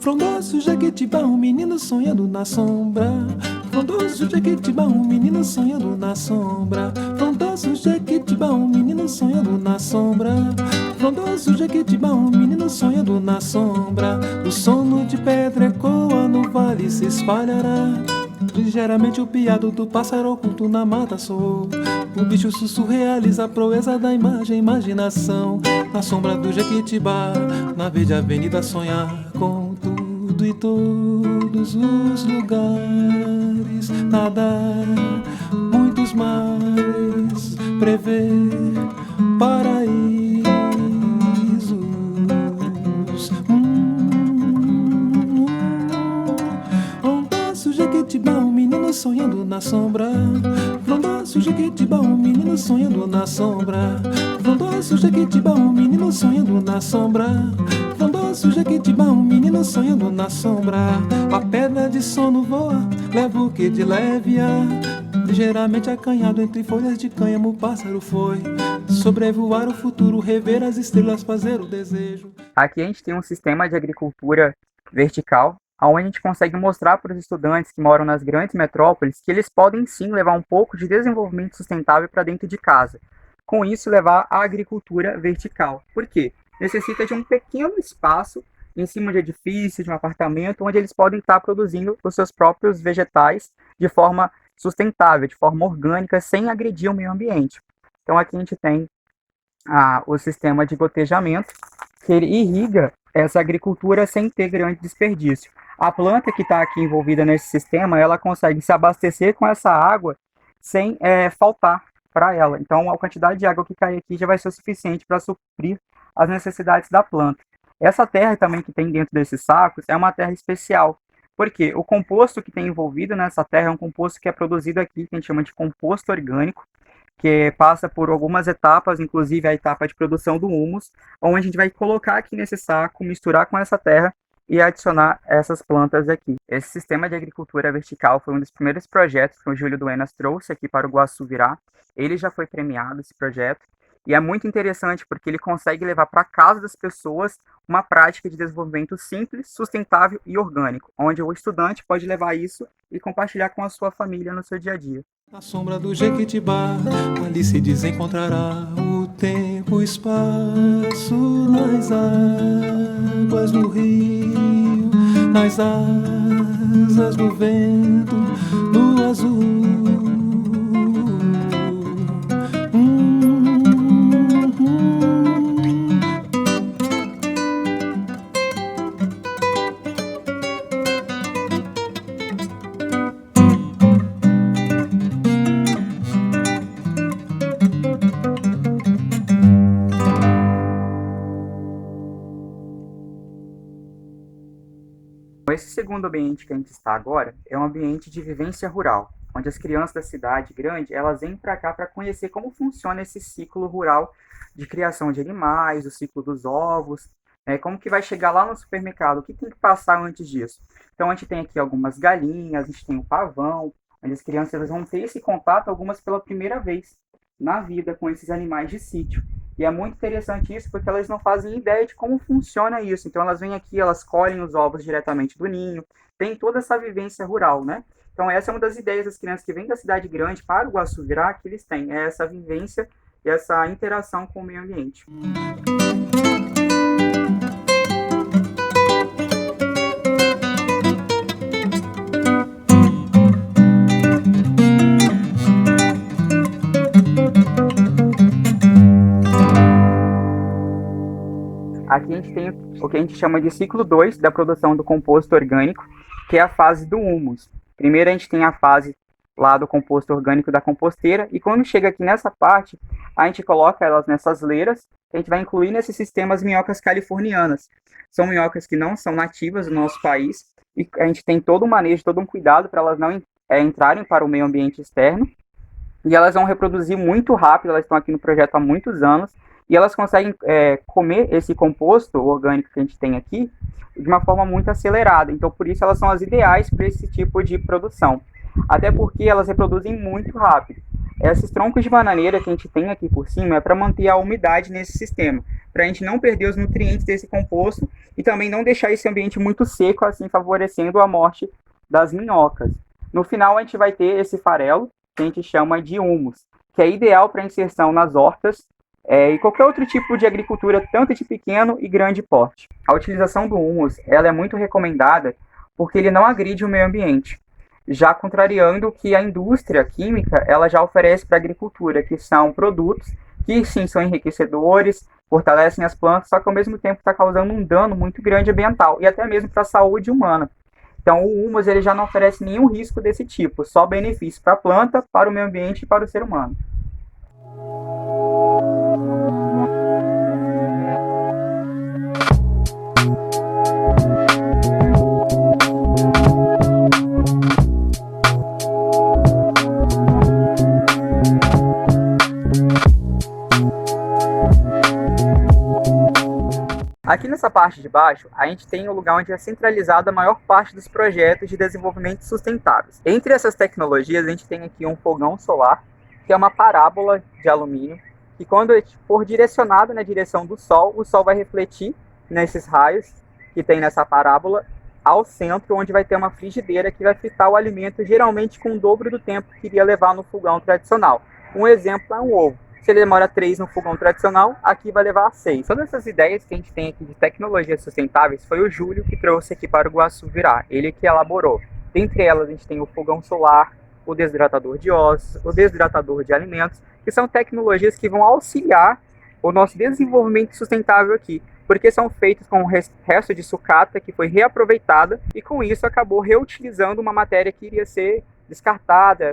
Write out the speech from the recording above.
Frondoso Jequitibá, um menino sonhando na sombra. Frondoso Jequitibá, um menino sonhando na sombra. Frondoso Jequitibá, um menino sonhando na sombra. Frondoso Jequitibá, um menino sonhando na sombra. O sono de pedra ecoa no vale, se espalhará. Ligeiramente o piado do pássaro oculto na mata soou. O bicho sussurra realiza a proeza da imaginação. Na sombra do Jequitibá, na verde avenida sonhar com tudo e todos os lugares. Nadar muitos mares, prever paraísos. Jequitibá, um menino sonhando na sombra. Frondoso Jequitibá, um menino sonhando na sombra. Frondoso Jequitibá, um menino sonhando na sombra. Frondoso Jequitibá, um menino sonhando na sombra. A pedra de sono voa, leva o que de leve ar. Ligeiramente acanhado entre folhas de cânhamo, o pássaro foi sobrevoar o futuro, rever as estrelas, fazer o desejo. Aqui a gente tem um sistema de agricultura vertical, onde a gente consegue mostrar para os estudantes que moram nas grandes metrópoles que eles podem sim levar um pouco de desenvolvimento sustentável para dentro de casa. Com isso, levar a agricultura vertical. Por quê? Necessita de um pequeno espaço em cima de edifício, de um apartamento, onde eles podem estar produzindo os seus próprios vegetais de forma sustentável, de forma orgânica, sem agredir o meio ambiente. Então aqui a gente tem o sistema de gotejamento, que ele irriga essa agricultura sem ter grande desperdício. A planta que está aqui envolvida nesse sistema, ela consegue se abastecer com essa água sem faltar para ela. Então, a quantidade de água que cai aqui já vai ser o suficiente para suprir as necessidades da planta. Essa terra também que tem dentro desses sacos é uma terra especial, porque o composto que tem envolvido nessa terra é um composto que é produzido aqui, que a gente chama de composto orgânico, que passa por algumas etapas, inclusive a etapa de produção do humus, onde a gente vai colocar aqui nesse saco, misturar com essa terra e adicionar essas plantas aqui. Esse sistema de agricultura vertical foi um dos primeiros projetos que o Júlio Duenas trouxe aqui para o Guaçu Virá. Ele já foi premiado, esse projeto, e é muito interessante porque ele consegue levar para casa das pessoas uma prática de desenvolvimento simples, sustentável e orgânico, onde o estudante pode levar isso e compartilhar com a sua família no seu dia a dia. Na sombra do Jequitibá, ali se desencontrará o tempo, o espaço, nas águas do rio, nas asas do vento, no azul. Esse segundo ambiente que a gente está agora é um ambiente de vivência rural, onde as crianças da cidade grande elas vêm para cá para conhecer como funciona esse ciclo rural de criação de animais, o ciclo dos ovos, como que vai chegar lá no supermercado, o que tem que passar antes disso. Então a gente tem aqui algumas galinhas, a gente tem o pavão, onde as crianças elas vão ter esse contato, algumas pela primeira vez na vida com esses animais de sítio. E é muito interessante isso porque elas não fazem ideia de como funciona isso. Então elas vêm aqui, elas colhem os ovos diretamente do ninho. Tem toda essa vivência rural, né? Então essa é uma das ideias das crianças que vêm da cidade grande para o Guaçu Virá que eles têm. É essa vivência e essa interação com o meio ambiente. Aqui a gente tem o que a gente chama de ciclo 2 da produção do composto orgânico, que é a fase do humus. Primeiro a gente tem a fase lá do composto orgânico da composteira, e quando chega aqui nessa parte, a gente coloca elas nessas leiras, que a gente vai incluir nesse sistema as minhocas californianas. São minhocas que não são nativas do nosso país, e a gente tem todo um manejo, todo um cuidado para elas não entrarem para o meio ambiente externo, e elas vão reproduzir muito rápido, elas estão aqui no projeto há muitos anos, e elas conseguem comer esse composto orgânico que a gente tem aqui de uma forma muito acelerada. Então, por isso, elas são as ideais para esse tipo de produção. Até porque elas reproduzem muito rápido. Esses troncos de bananeira que a gente tem aqui por cima é para manter a umidade nesse sistema. para a gente não perder os nutrientes desse composto e também não deixar esse ambiente muito seco, assim favorecendo a morte das minhocas. No final, a gente vai ter esse farelo, que a gente chama de humus, que é ideal para inserção nas hortas e qualquer outro tipo de agricultura, tanto de pequeno e grande porte. A utilização do humus ela é muito recomendada porque ele não agride o meio ambiente, já contrariando o que a indústria química ela já oferece para a agricultura, que são produtos que sim são enriquecedores, fortalecem as plantas, só que ao mesmo tempo está causando um dano muito grande ambiental e até mesmo para a saúde humana. Então, o humus ele já não oferece nenhum risco desse tipo, só benefício para a planta, para o meio ambiente e para o ser humano. Aqui nessa parte de baixo, a gente tem o lugar onde é centralizada a maior parte dos projetos de desenvolvimento sustentáveis. Entre essas tecnologias, a gente tem aqui um fogão solar, que é uma parábola de alumínio, que quando for direcionada na direção do Sol, o Sol vai refletir nesses raios que tem nessa parábola ao centro, onde vai ter uma frigideira que vai fritar o alimento, geralmente com o dobro do tempo que iria levar no fogão tradicional. Um exemplo é um ovo. Se ele demora 3 no fogão tradicional, aqui vai levar 6. Todas essas ideias que a gente tem aqui de tecnologias sustentáveis foi o Júlio que trouxe aqui para o Iguaçu Virá, ele que elaborou. Dentre elas, a gente tem o fogão solar, o desidratador de ossos, o desidratador de alimentos, que são tecnologias que vão auxiliar o nosso desenvolvimento sustentável aqui, porque são feitos com o resto de sucata que foi reaproveitada e com isso acabou reutilizando uma matéria que iria ser descartada.